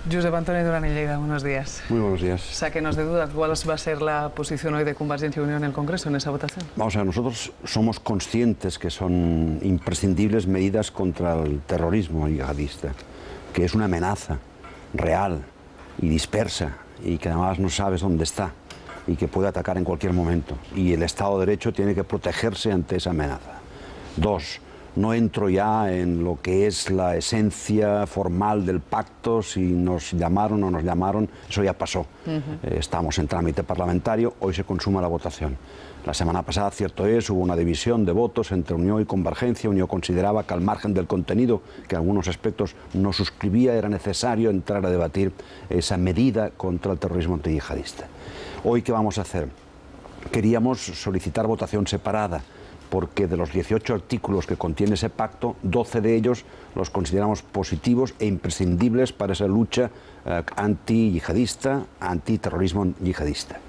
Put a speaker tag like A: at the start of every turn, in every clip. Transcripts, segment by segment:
A: Josep Antonio Duran y Lleida, buenos días.
B: Muy buenos días.
A: Sáquenos de dudas, ¿cuál va a ser la posición hoy de Convergencia y Unió en el Congreso en esa votación?
B: Vamos a ver, nosotros somos conscientes que son imprescindibles medidas contra el terrorismo yihadista, que es una amenaza real y dispersa y que además no sabes dónde está y que puede atacar en cualquier momento. Y el Estado de Derecho tiene que protegerse ante esa amenaza. Dos, no entro ya en lo que es la esencia formal del pacto, si nos llamaron o no nos llamaron, eso ya pasó. Estamos en trámite parlamentario, hoy se consuma la votación. La semana pasada, cierto es, hubo una división de votos entre Unión y Convergencia. Unión consideraba que al margen del contenido, que algunos aspectos no suscribía, era necesario entrar a debatir esa medida contra el terrorismo antiyihadista. Hoy, ¿qué vamos a hacer? Queríamos solicitar votación separada, porque de los 18 artículos que contiene ese pacto, 12 de ellos los consideramos positivos e imprescindibles para esa lucha anti-yihadista, antiterrorismo yihadista.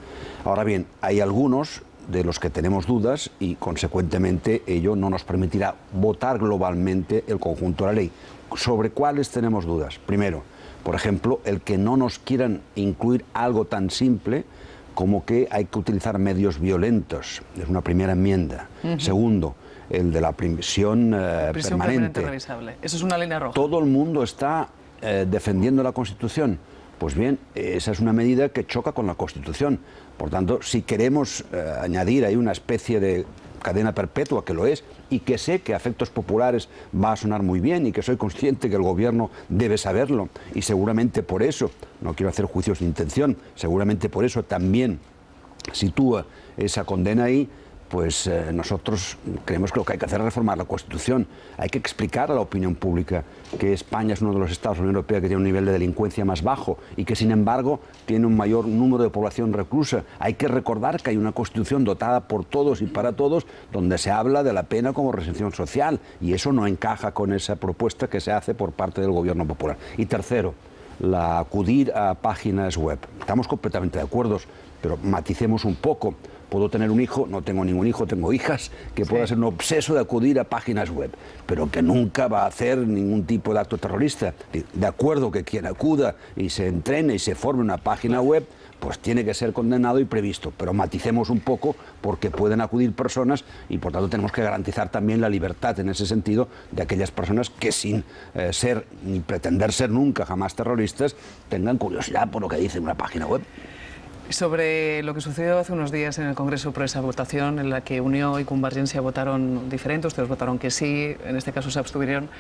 B: Ahora bien, hay algunos de los que tenemos dudas y, consecuentemente, ello no nos permitirá votar globalmente el conjunto de la ley. ¿Sobre cuáles tenemos dudas? Primero, por ejemplo, el que no nos quieran incluir algo tan simple como que hay que utilizar medios violentos. Es una primera enmienda. Segundo, el de la prisión permanente
A: revisable. Eso es una línea roja.
B: Todo el mundo está defendiendo la Constitución. Pues bien, esa es una medida que choca con la Constitución. Por tanto, si queremos añadir ahí una especie de cadena perpetua, que lo es, y que sé que a efectos populares va a sonar muy bien y que soy consciente que el gobierno debe saberlo, y seguramente por eso, no quiero hacer juicios de intención, seguramente por eso también sitúa esa condena ahí, pues nosotros creemos que lo que hay que hacer es reformar la Constitución. Hay que explicar a la opinión pública que España es uno de los estados de la Unión Europea que tiene un nivel de delincuencia más bajo y que, sin embargo, tiene un mayor número de población reclusa. Hay que recordar que hay una Constitución dotada por todos y para todos, donde se habla de la pena como reinserción social, y eso no encaja con esa propuesta que se hace por parte del Gobierno popular. Y tercero, la acudir a páginas web. Estamos completamente de acuerdo, pero maticemos un poco. Puedo tener un hijo, no tengo ningún hijo, tengo hijas, que pueda ser un obseso de acudir a páginas web, pero que nunca va a hacer ningún tipo de acto terrorista. De acuerdo que quien acuda y se entrene y se forme una página web, pues tiene que ser condenado y previsto, pero maticemos un poco porque pueden acudir personas y por tanto tenemos que garantizar también la libertad en ese sentido de aquellas personas que, sin ser ni pretender ser nunca jamás terroristas, tengan curiosidad por lo que dice una página web.
A: Sobre lo que sucedió hace unos días en el Congreso por esa votación en la que Unió y Convergencia votaron diferente, ustedes votaron que sí, en este caso se abstuvieron.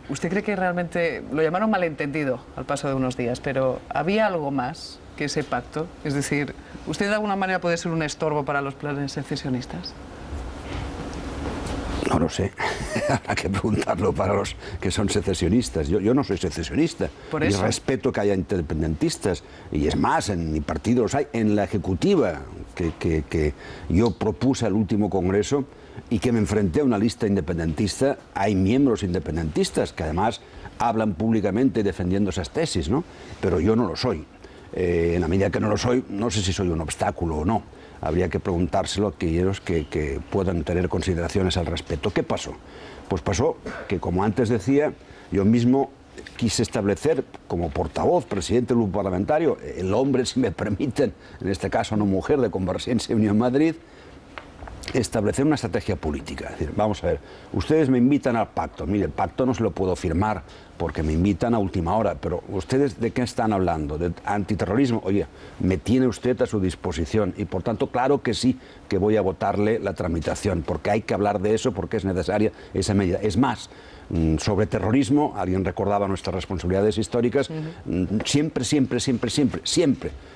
A: ¿Usted cree que realmente lo llamaron malentendido al paso de unos días, pero había algo más que ese pacto? Es decir, ¿usted de alguna manera puede ser un estorbo para los planes secesionistas?
B: No lo sé, habrá que preguntarlo para los que son secesionistas. Yo no soy secesionista y respeto que haya independentistas, y es más, en mi partido los hay. En la ejecutiva que yo propuse al último Congreso y que me enfrenté a una lista independentista, hay miembros independentistas que además hablan públicamente defendiendo esas tesis, ¿no? Pero yo no lo soy. En la medida que no lo soy, no sé si soy un obstáculo o no. Habría que preguntárselo a aquellos que puedan tener consideraciones al respecto. ¿Qué pasó? Pues pasó que, como antes decía, yo mismo quise establecer como portavoz, presidente del grupo parlamentario, el hombre, si me permiten, en este caso no mujer, de Convergencia y Unió en Madrid, establecer una estrategia política. Es decir, vamos a ver, ustedes me invitan al pacto. Mire, el pacto no se lo puedo firmar porque me invitan a última hora, pero ¿ustedes de qué están hablando? ¿De antiterrorismo? Oye, me tiene usted a su disposición y, por tanto, claro que sí que voy a votarle la tramitación, porque hay que hablar de eso, porque es necesaria esa medida. Es más, sobre terrorismo, alguien recordaba nuestras responsabilidades históricas, siempre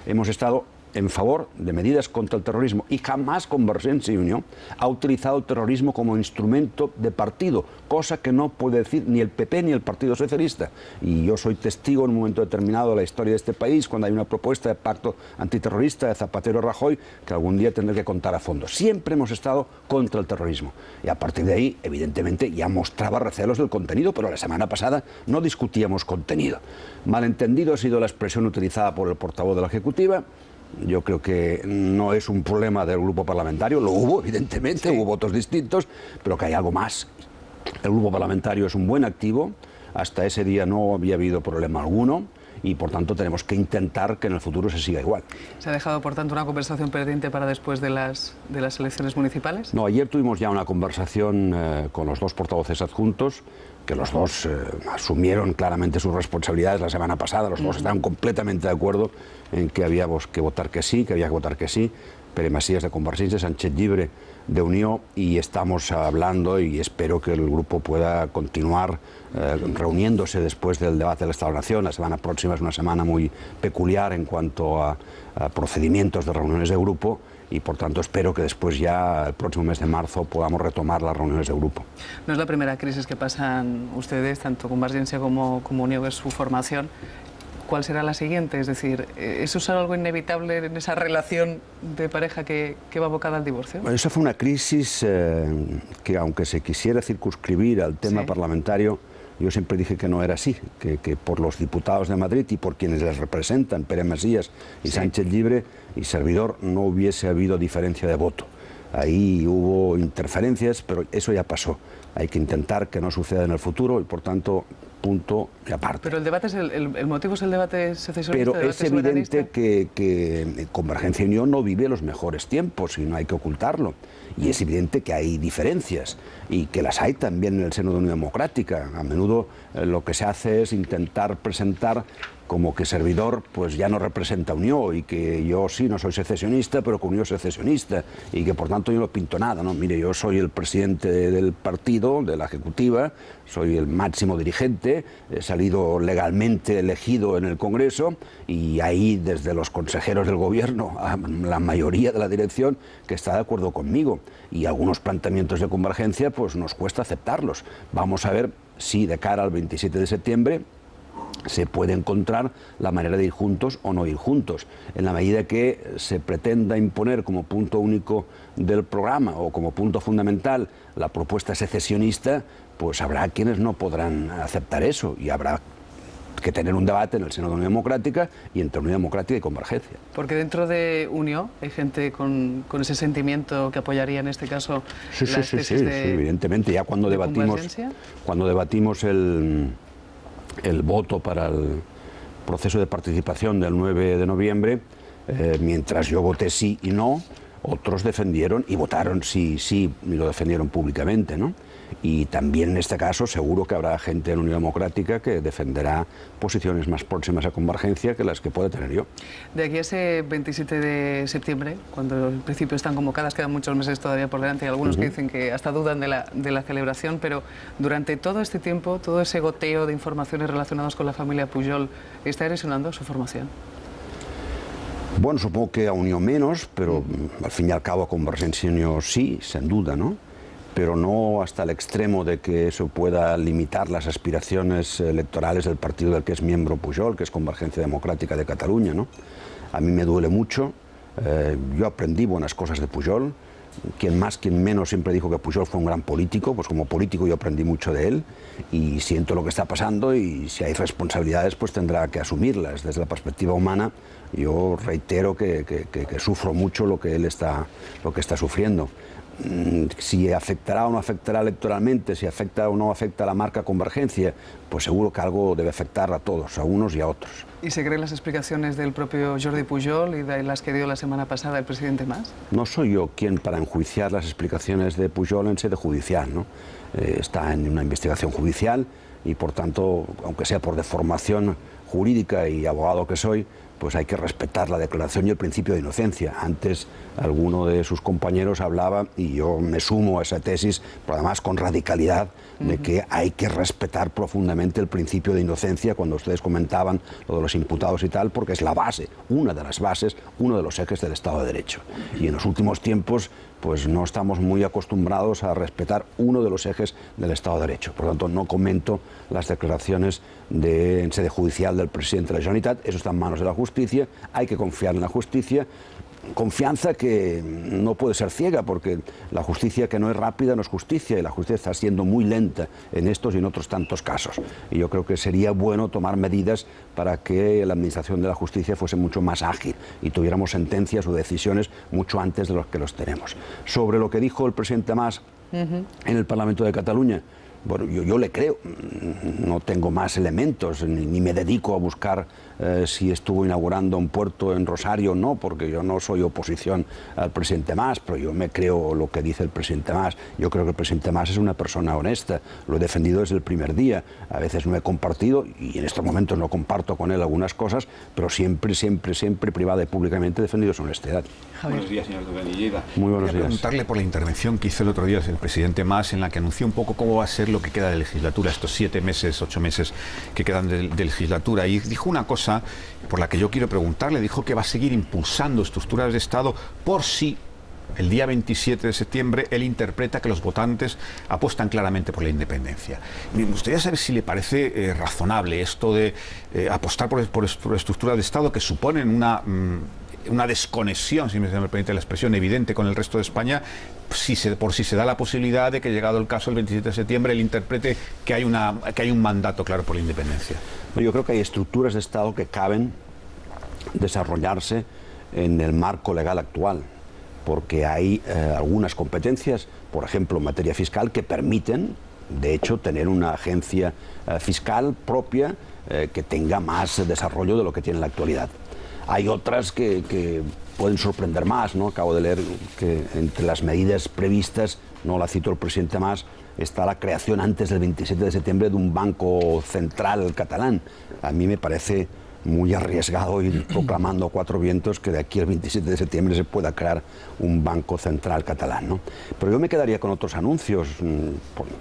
B: hemos estado en favor de medidas contra el terrorismo, y jamás Convergencia y Unió ha utilizado el terrorismo como instrumento de partido, cosa que no puede decir ni el PP ni el Partido Socialista. Y yo soy testigo en un momento determinado de la historia de este país, cuando hay una propuesta de pacto antiterrorista de Zapatero y Rajoy, que algún día tendré que contar a fondo. Siempre hemos estado contra el terrorismo, y a partir de ahí, evidentemente, ya mostraba recelos del contenido, pero la semana pasada no discutíamos contenido. Malentendido ha sido la expresión utilizada por el portavoz de la Ejecutiva. Yo creo que no es un problema del grupo parlamentario, lo hubo, evidentemente, hubo votos distintos, pero que hay algo más. El grupo parlamentario es un buen activo, hasta ese día no había habido problema alguno, y por tanto tenemos que intentar que en el futuro se siga igual.
A: ¿Se ha dejado, por tanto, una conversación pendiente para después de las elecciones municipales?
B: No, ayer tuvimos ya una conversación con los dos portavoces adjuntos, que los dos asumieron claramente sus responsabilidades la semana pasada, los dos estaban completamente de acuerdo en que habíamos que votar que sí, Pere Macias de Convergència, Sánchez Llibre de Unió, y estamos hablando y espero que el grupo pueda continuar reuniéndose después del debate del Estado-Nación. La semana próxima es una semana muy peculiar en cuanto a procedimientos de reuniones de grupo, y por tanto espero que después ya el próximo mes de marzo podamos retomar las reuniones de grupo.
A: No es la primera crisis que pasan ustedes, tanto Convergència como Unió, que es su formación. ¿Cuál será la siguiente? Es decir, ¿eso es algo inevitable en esa relación de pareja que va abocada al divorcio?
B: Bueno, esa fue una crisis que, aunque se quisiera circunscribir al tema parlamentario, yo siempre dije que no era así, que por los diputados de Madrid y por quienes les representan, Pere Macias y Sánchez Llibre y servidor, no hubiese habido diferencia de voto. Ahí hubo interferencias, pero eso ya pasó. Hay que intentar que no suceda en el futuro y, por tanto, punto y aparte.
A: Pero el debate es el motivo es el debate secesionista.
B: Pero es evidente que Convergencia y Unión no vive los mejores tiempos y no hay que ocultarlo. Y es evidente que hay diferencias y que las hay también en el seno de Unión Democrática. A menudo lo que se hace es intentar presentar como que servidor pues ya no representa a Unió y que yo sí no soy secesionista, pero que Unió es secesionista y que por tanto yo no pinto nada, ¿no? Mire, yo soy el presidente del partido, de la Ejecutiva, soy el máximo dirigente, he salido legalmente elegido en el Congreso y ahí desde los consejeros del Gobierno a la mayoría de la dirección que está de acuerdo conmigo, y algunos planteamientos de Convergencia pues nos cuesta aceptarlos. Vamos a ver si de cara al 27 de septiembre se puede encontrar la manera de ir juntos o no ir juntos. En la medida que se pretenda imponer como punto único del programa o como punto fundamental la propuesta secesionista, pues habrá quienes no podrán aceptar eso y habrá que tener un debate en el seno de Unión Democrática y entre Unión Democrática y Convergencia.
A: Porque dentro de Unión hay gente con ese sentimiento que apoyaría en este caso las tesis de
B: evidentemente. Ya cuando debatimos el voto para el proceso de participación del 9 de noviembre, mientras yo voté sí y no, otros defendieron y votaron sí, sí, y lo defendieron públicamente, ¿no? Y también en este caso seguro que habrá gente en Unión Democrática que defenderá posiciones más próximas a Convergencia que las que pueda tener yo.
A: De aquí a ese 27 de septiembre, cuando en principio están convocadas, quedan muchos meses todavía por delante, y algunos que dicen que hasta dudan de la celebración, pero durante todo este tiempo, todo ese goteo de informaciones relacionadas con la familia Pujol, ¿está erosionando su formación?
B: Bueno, supongo que a Unión menos, pero al fin y al cabo a Convergencia y Unión sí, sin duda, ¿no? Pero no hasta el extremo de que eso pueda limitar las aspiraciones electorales del partido del que es miembro Pujol, que es Convergencia Democrática de Cataluña, ¿no? A mí me duele mucho, yo aprendí buenas cosas de Pujol, quien más, quien menos siempre dijo que Pujol fue un gran político, pues como político yo aprendí mucho de él y siento lo que está pasando, y si hay responsabilidades pues tendrá que asumirlas. Desde la perspectiva humana yo reitero que sufro mucho lo que él está sufriendo. Si afectará o no afectará electoralmente, si afecta o no afecta a la marca Convergencia, pues seguro que algo debe afectar a todos, a unos y a otros.
A: ¿Y se creen las explicaciones del propio Jordi Pujol y de las que dio la semana pasada el presidente Mas?
B: No soy yo quien para enjuiciar las explicaciones de Pujol en sede judicial, ¿no? Está en una investigación judicial y por tanto, aunque sea por deformación jurídica y abogado que soy, pues hay que respetar la declaración y el principio de inocencia. Antes alguno de sus compañeros hablaba, y yo me sumo a esa tesis, pero además con radicalidad, de que hay que respetar profundamente el principio de inocencia cuando ustedes comentaban lo de los imputados y tal, porque es la base, una de las bases, uno de los ejes del Estado de Derecho. Y en los últimos tiempos pues no estamos muy acostumbrados a respetar uno de los ejes del Estado de Derecho. Por lo tanto, no comento las declaraciones en sede judicial del presidente de la Generalitat. Eso está en manos de la justicia, hay que confiar en la justicia. Confianza que no puede ser ciega, porque la justicia que no es rápida no es justicia, y la justicia está siendo muy lenta en estos y en otros tantos casos. Y yo creo que sería bueno tomar medidas para que la administración de la justicia fuese mucho más ágil y tuviéramos sentencias o decisiones mucho antes de los que los tenemos. Sobre lo que dijo el presidente Mas en el Parlamento de Cataluña, Bueno, yo le creo, no tengo más elementos, ni me dedico a buscar si estuvo inaugurando un puerto en Rosario o no, porque yo no soy oposición al presidente Mas, pero yo me creo lo que dice el presidente Mas. Yo creo que el presidente Mas es una persona honesta, lo he defendido desde el primer día. A veces no he compartido, y en estos momentos no comparto con él algunas cosas, pero siempre, privada y públicamente he defendido su honestidad.
C: Buenos días, señor Durán y Lleida.
B: Muy buenos días.
C: Preguntarle por la intervención que hizo el otro día el presidente Mas, en la que anunció un poco cómo va a ser lo que queda de legislatura, estos 7 meses, 8 meses que quedan de legislatura, y dijo una cosa por la que yo quiero preguntarle. Dijo que va a seguir impulsando estructuras de Estado por si el día 27 de septiembre él interpreta que los votantes apuestan claramente por la independencia. Me gustaría saber si le parece razonable esto de apostar por estructuras de Estado que suponen una desconexión, si me permite la expresión, evidente con el resto de España, por si se da la posibilidad de que, llegado el caso el 27 de septiembre, él interprete que hay un mandato claro por la independencia.
B: Yo creo que hay estructuras de Estado que caben desarrollarse en el marco legal actual, porque hay algunas competencias, por ejemplo, en materia fiscal, que permiten, de hecho, tener una agencia fiscal propia que tenga más desarrollo de lo que tiene en la actualidad. Hay otras que pueden sorprender más, ¿no? Acabo de leer que entre las medidas previstas, no la cito el presidente Mas, está la creación antes del 27 de septiembre de un banco central catalán. A mí me parece muy arriesgado ir proclamando a 4 vientos que de aquí al 27 de septiembre se pueda crear un banco central catalán, ¿no? Pero yo me quedaría con otros anuncios,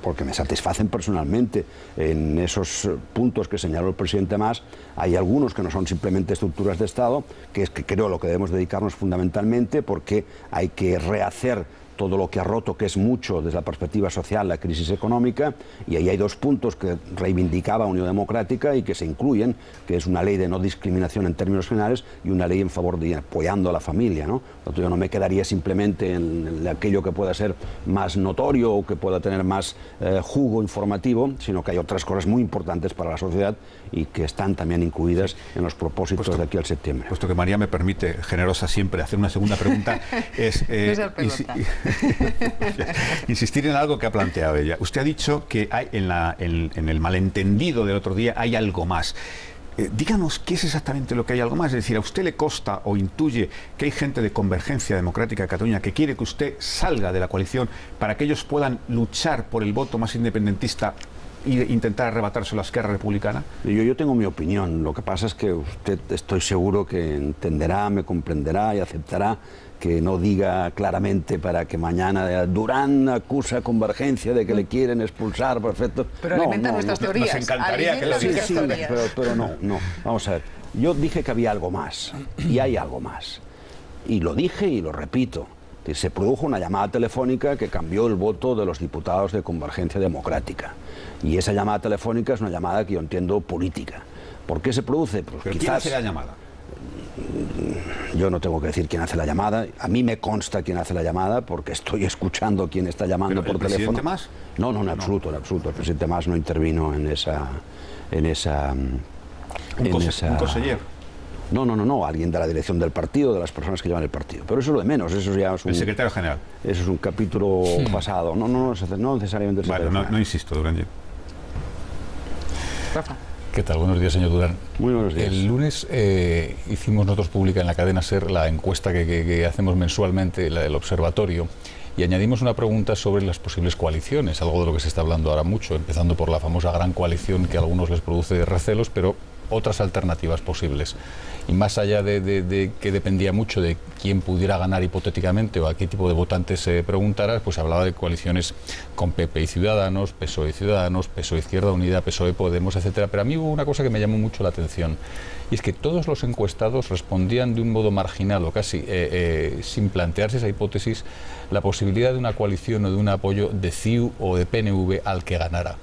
B: porque me satisfacen personalmente. En esos puntos que señaló el presidente Mas, hay algunos que no son simplemente estructuras de Estado, que es que creo lo que debemos dedicarnos fundamentalmente, porque hay que rehacer todo lo que ha roto, que es mucho desde la perspectiva social, la crisis económica, y ahí hay 2 puntos que reivindicaba Unión Democrática y que se incluyen, que es una ley de no discriminación en términos generales y una ley en favor de apoyando a la familia, ¿no? Entonces yo no me quedaría simplemente en aquello que pueda ser más notorio o que pueda tener más jugo informativo, sino que hay otras cosas muy importantes para la sociedad y que están también incluidas en los propósitos de aquí al septiembre.
C: Puesto que María me permite, generosa siempre, hacer una segunda pregunta, es insistir en algo que ha planteado ella. Usted ha dicho que hay en el malentendido del otro día hay algo más. Díganos qué es exactamente lo que hay algo más. Es decir, ¿a usted le consta o intuye que hay gente de Convergencia Democrática de Cataluña que quiere que usted salga de la coalición para que ellos puedan luchar por el voto más independentista e intentar arrebatárselo a Esquerra Republicana?
B: Yo tengo mi opinión. Lo que pasa es que usted, estoy seguro que entenderá, me comprenderá y aceptará que no diga claramente para que mañana Durán acusa a Convergencia de que le quieren expulsar, perfecto.
A: Pero alimenta nuestras teorías.
C: Nos encantaría que lo diga.
B: Sí, pero no. Vamos a ver. Yo dije que había algo más, y hay algo más. Y lo dije y lo repito. Que se produjo una llamada telefónica que cambió el voto de los diputados de Convergencia Democrática. Y esa llamada telefónica es una llamada que yo entiendo política. ¿Por qué se produce? Pues
C: ¿Pero
B: quizás...
C: quién hace la llamada?
B: Yo no tengo que decir quién hace la llamada. A mí me consta quién hace la llamada porque estoy escuchando quién está llamando por teléfono.
C: ¿El presidente Mas?
B: No, en absoluto, en absoluto. El presidente Mas no intervino en esa...
C: ¿Un conseller?
B: No, alguien de la dirección del partido, de las personas que llevan el partido. Pero eso es lo de menos, eso ya es un...
C: El secretario general.
B: Eso es un capítulo pasado. No necesariamente el secretario general.
C: No insisto, Durán.
A: Rafa.
D: ¿Qué tal? Buenos días, señor Durán.
B: Muy buenos días.
D: El lunes hicimos nosotros pública en la cadena SER la encuesta que hacemos mensualmente, la del observatorio, y añadimos una pregunta sobre las posibles coaliciones, algo de lo que se está hablando ahora mucho, empezando por la famosa gran coalición que a algunos les produce recelos, pero otras alternativas posibles. Y más allá de que dependía mucho de quién pudiera ganar hipotéticamente o a qué tipo de votantes se preguntara, pues hablaba de coaliciones con PP y Ciudadanos, PSOE y Ciudadanos, PSOE Izquierda Unida, PSOE Podemos, etcétera. Pero a mí hubo una cosa que me llamó mucho la atención, y es que todos los encuestados respondían de un modo marginal o casi sin plantearse esa hipótesis, la posibilidad de una coalición o de un apoyo de CiU o de PNV al que ganara.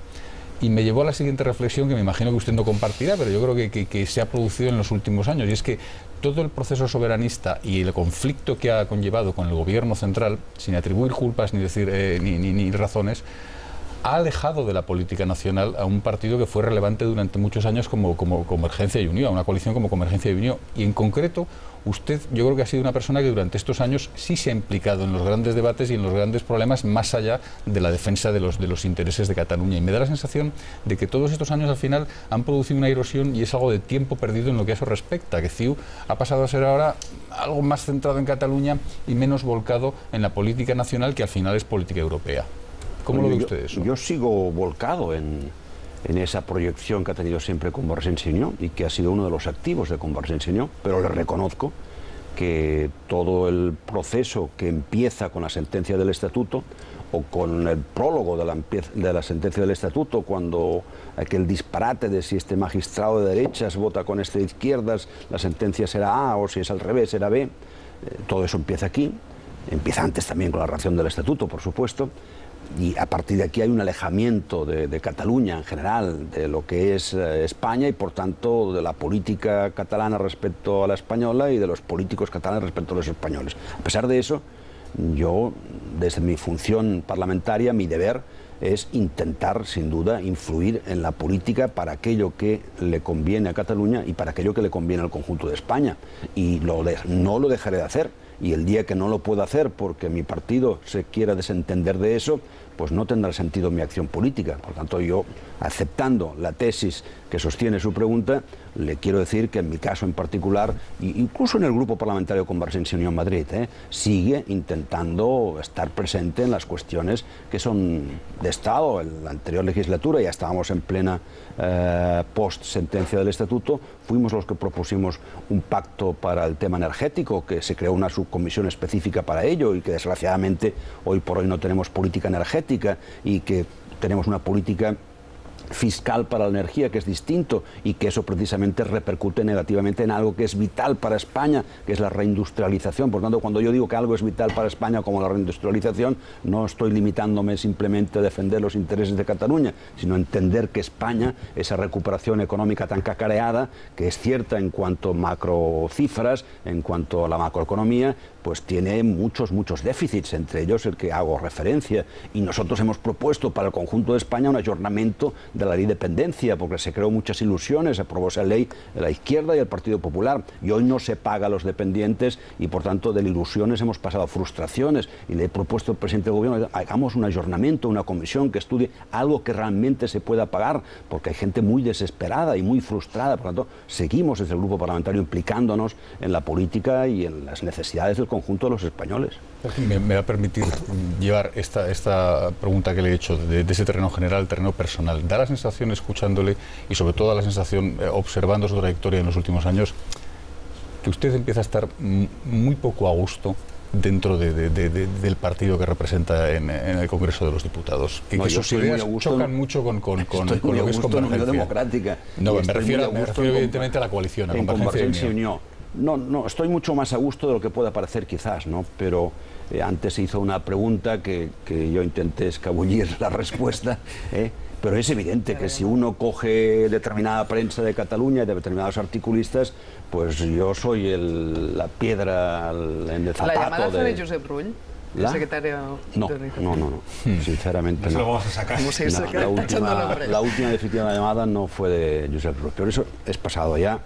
D: Y me llevó a la siguiente reflexión, que me imagino que usted no compartirá, pero yo creo que se ha producido en los últimos años, y es que todo el proceso soberanista y el conflicto que ha conllevado con el gobierno central, sin atribuir culpas ni decir ni razones, ha alejado de la política nacional a un partido que fue relevante durante muchos años como Convergencia y Unió, a una coalición como Convergencia y Unió. Y en concreto, usted, yo creo que ha sido una persona que durante estos años sí se ha implicado en los grandes debates y en los grandes problemas, más allá de la defensa de los intereses de Cataluña. Y me da la sensación de que todos estos años al final han producido una erosión y es algo de tiempo perdido en lo que a eso respecta, que CiU ha pasado a ser ahora algo más centrado en Cataluña y menos volcado en la política nacional, que al final es política europea. ¿Cómo lo ve usted eso?
B: Yo sigo volcado en esa proyección que ha tenido siempre Convergencia y Unió y que ha sido uno de los activos de Convergencia y Unió, pero le reconozco que todo el proceso que empieza con la sentencia del Estatuto o con el prólogo de la sentencia del Estatuto, cuando aquel disparate de si este magistrado de derechas vota con este de izquierdas, la sentencia será A, o si es al revés será B, todo eso empieza aquí, empieza antes también con la redacción del Estatuto, por supuesto. Y a partir de aquí hay un alejamiento de Cataluña en general, de lo que es España y por tanto de la política catalana respecto a la española y de los políticos catalanes respecto a los españoles. A pesar de eso, yo, desde mi función parlamentaria, mi deber es intentar, sin duda, influir en la política para aquello que le conviene a Cataluña y para aquello que le conviene al conjunto de España. Y no lo dejaré de hacer. Y el día que no lo pueda hacer porque mi partido se quiera desentender de eso, pues no tendrá sentido mi acción política. Por tanto, yo, aceptando la tesis que sostiene su pregunta, le quiero decir que en mi caso en particular, incluso en el Grupo Parlamentario Convergencia y Unió en Madrid, sigue intentando estar presente en las cuestiones que son de Estado. En la anterior legislatura ya estábamos en plena post-sentencia del Estatuto, fuimos los que propusimos un pacto para el tema energético, que se creó una subcomisión específica para ello y que desgraciadamente hoy por hoy no tenemos política energética y que tenemos una política fiscal para la energía que es distinto y que eso precisamente repercute negativamente en algo que es vital para España, que es la reindustrialización. Por tanto, cuando yo digo que algo es vital para España como la reindustrialización, no estoy limitándome simplemente a defender los intereses de Cataluña, sino entender que España, esa recuperación económica tan cacareada, que es cierta en cuanto a macrocifras, en cuanto a la macroeconomía, pues tiene muchos déficits, entre ellos el que hago referencia. Y nosotros hemos propuesto para el conjunto de España un ayornamiento de la ley de dependencia, porque se creó muchas ilusiones, aprobó esa ley de la izquierda y el Partido Popular, y hoy no se paga a los dependientes y por tanto de ilusiones hemos pasado a frustraciones. Y le he propuesto al presidente del gobierno, hagamos un ayornamiento, una comisión que estudie algo que realmente se pueda pagar, porque hay gente muy desesperada y muy frustrada. Por tanto, seguimos desde el Grupo Parlamentario implicándonos en la política y en las necesidades del conjunto de los españoles.
D: Me va a permitir llevar esta pregunta que le he hecho de ese terreno general al terreno personal. Da la sensación, escuchándole, y sobre todo la sensación observando su trayectoria en los últimos años, que usted empieza a estar muy poco a gusto dentro del partido que representa en el Congreso de los Diputados.
B: Que sus ideas
D: chocan mucho con lo que es Convergencia
B: Democrática.
D: No, me refiero evidentemente a la coalición, a
B: Convergencia y Unió. No, estoy mucho más a gusto de lo que pueda parecer quizás, ¿no? Pero antes se hizo una pregunta que yo intenté escabullir la respuesta, pero es evidente que si uno coge determinada prensa de Cataluña y de determinados articulistas, pues yo soy la piedra en el zapato.
A: ¿La llamada fue de Josep Rull? ¿El secretario?
B: No, sinceramente no.
C: Lo vamos a sacar.
B: La última definitiva llamada no fue de Josep Rull, pero eso es pasado ya.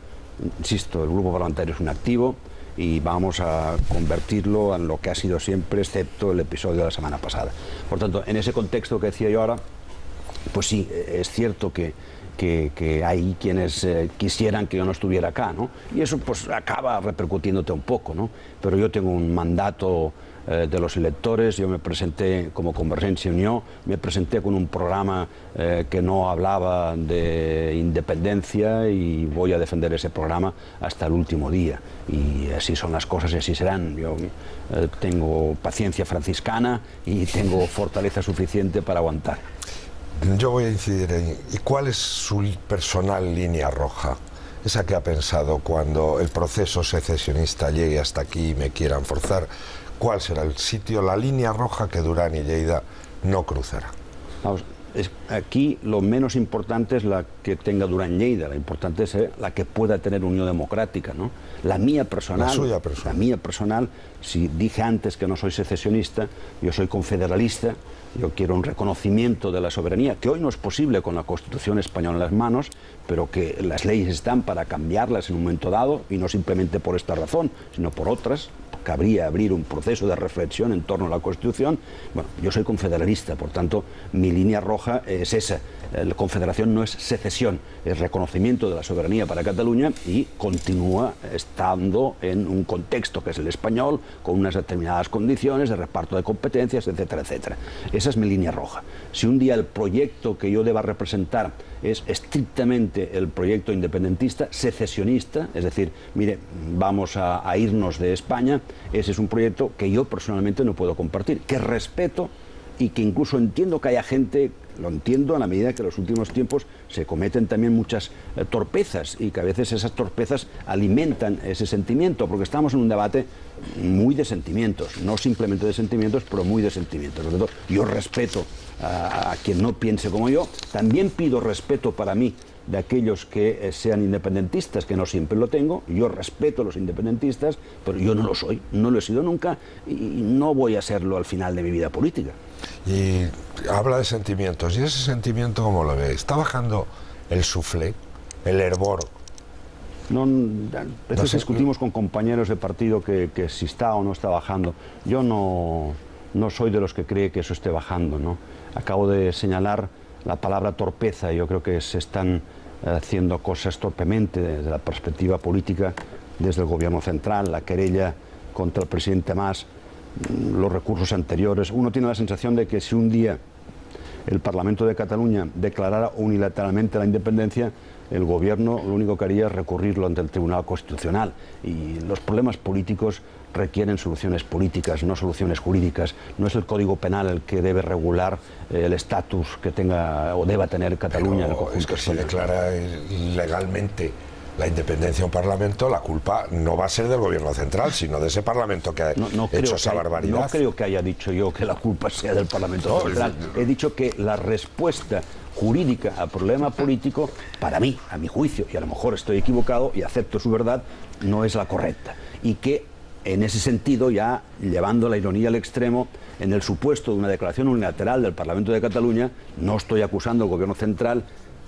B: Insisto, el Grupo Parlamentario es un activo y vamos a convertirlo en lo que ha sido siempre, excepto el episodio de la semana pasada. Por tanto, en ese contexto que decía yo ahora, pues sí, es cierto que hay quienes quisieran que yo no estuviera acá, ¿no? Y eso pues acaba repercutiéndote un poco, ¿no? Pero yo tengo un mandato de los electores, yo me presenté como Convergencia y Unió, me presenté con un programa que no hablaba de independencia y voy a defender ese programa hasta el último día. Y así son las cosas y así serán. Yo tengo paciencia franciscana y tengo fortaleza suficiente para aguantar.
E: Yo voy a incidir ahí. ¿Y cuál es su personal línea roja? Esa que ha pensado cuando el proceso secesionista llegue hasta aquí y me quieran forzar. ¿Cuál será el sitio, la línea roja que Durán y Lleida no cruzará?
B: Vamos, Aquí lo menos importante es la que tenga Duran Lleida, lo importante es la que pueda tener Unión Democrática, ¿no? La mía personal,
E: la suya personal.
B: La mía personal, si dije antes que no soy secesionista, yo soy confederalista, yo quiero un reconocimiento de la soberanía, que hoy no es posible con la Constitución española en las manos, pero que las leyes están para cambiarlas en un momento dado, y no simplemente por esta razón, sino por otras. Cabría abrir un proceso de reflexión en torno a la Constitución. Bueno, yo soy confederalista, por tanto, mi línea roja es esa. La confederación no es secesión, es reconocimiento de la soberanía para Cataluña y continúa estando en un contexto que es el español, con unas determinadas condiciones de reparto de competencias, etcétera, etcétera. Esa es mi línea roja. Si un día el proyecto que yo deba representar es estrictamente el proyecto independentista, secesionista, es decir, mire, vamos a irnos de España, ese es un proyecto que yo personalmente no puedo compartir, que respeto y que incluso entiendo que haya gente, lo entiendo a la medida que en los últimos tiempos se cometen también muchas torpezas y que a veces esas torpezas alimentan ese sentimiento, porque estamos en un debate muy de sentimientos, no simplemente de sentimientos, pero muy de sentimientos. Por lo tanto, yo respeto a quien no piense como yo, también pido respeto para mí de aquellos que sean independentistas, que no siempre lo tengo. Yo respeto a los independentistas, pero yo no lo soy, no lo he sido nunca y no voy a serlo al final de mi vida política.
E: Y habla de sentimientos, ¿y ese sentimiento cómo lo ve? ¿Está bajando el suflé, el hervor?
B: No, a veces discutimos con compañeros de partido que si está o no está bajando. Yo no soy de los que cree que eso esté bajando, ¿no? Acabo de señalar la palabra torpeza. Yo creo que se están haciendo cosas torpemente desde la perspectiva política, desde el gobierno central, la querella contra el presidente Mas, los recursos anteriores. Uno tiene la sensación de que si un día el Parlamento de Cataluña declarara unilateralmente la independencia, el gobierno lo único que haría es recurrirlo ante el Tribunal Constitucional. Y los problemas políticos requieren soluciones políticas, no soluciones jurídicas. No es el Código Penal el que debe regular el estatus que tenga o deba tener Cataluña.
E: Pero es que si declara legalmente la independencia de un Parlamento, la culpa no va a ser del gobierno central, sino de ese Parlamento que ha hecho esa barbaridad.
B: No creo que haya dicho yo que la culpa sea del Parlamento central. He dicho que la respuesta jurídica al problema político, para mí, a mi juicio, y a lo mejor estoy equivocado y acepto su verdad, no es la correcta. Y que en ese sentido, ya llevando la ironía al extremo, en el supuesto de una declaración unilateral del Parlamento de Cataluña, no estoy acusando al gobierno central,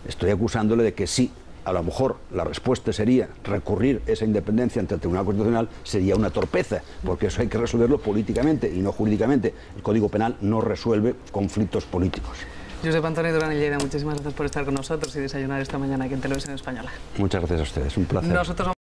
B: estoy acusándole de que sí, a lo mejor la respuesta sería recurrir esa independencia ante el Tribunal Constitucional, sería una torpeza, porque eso hay que resolverlo políticamente y no jurídicamente. El Código Penal no resuelve conflictos políticos.
A: Josep Antoni Duran i Lleida, muchísimas gracias por estar con nosotros y desayunar esta mañana aquí en Televisión Española.
B: Muchas gracias a ustedes, un placer.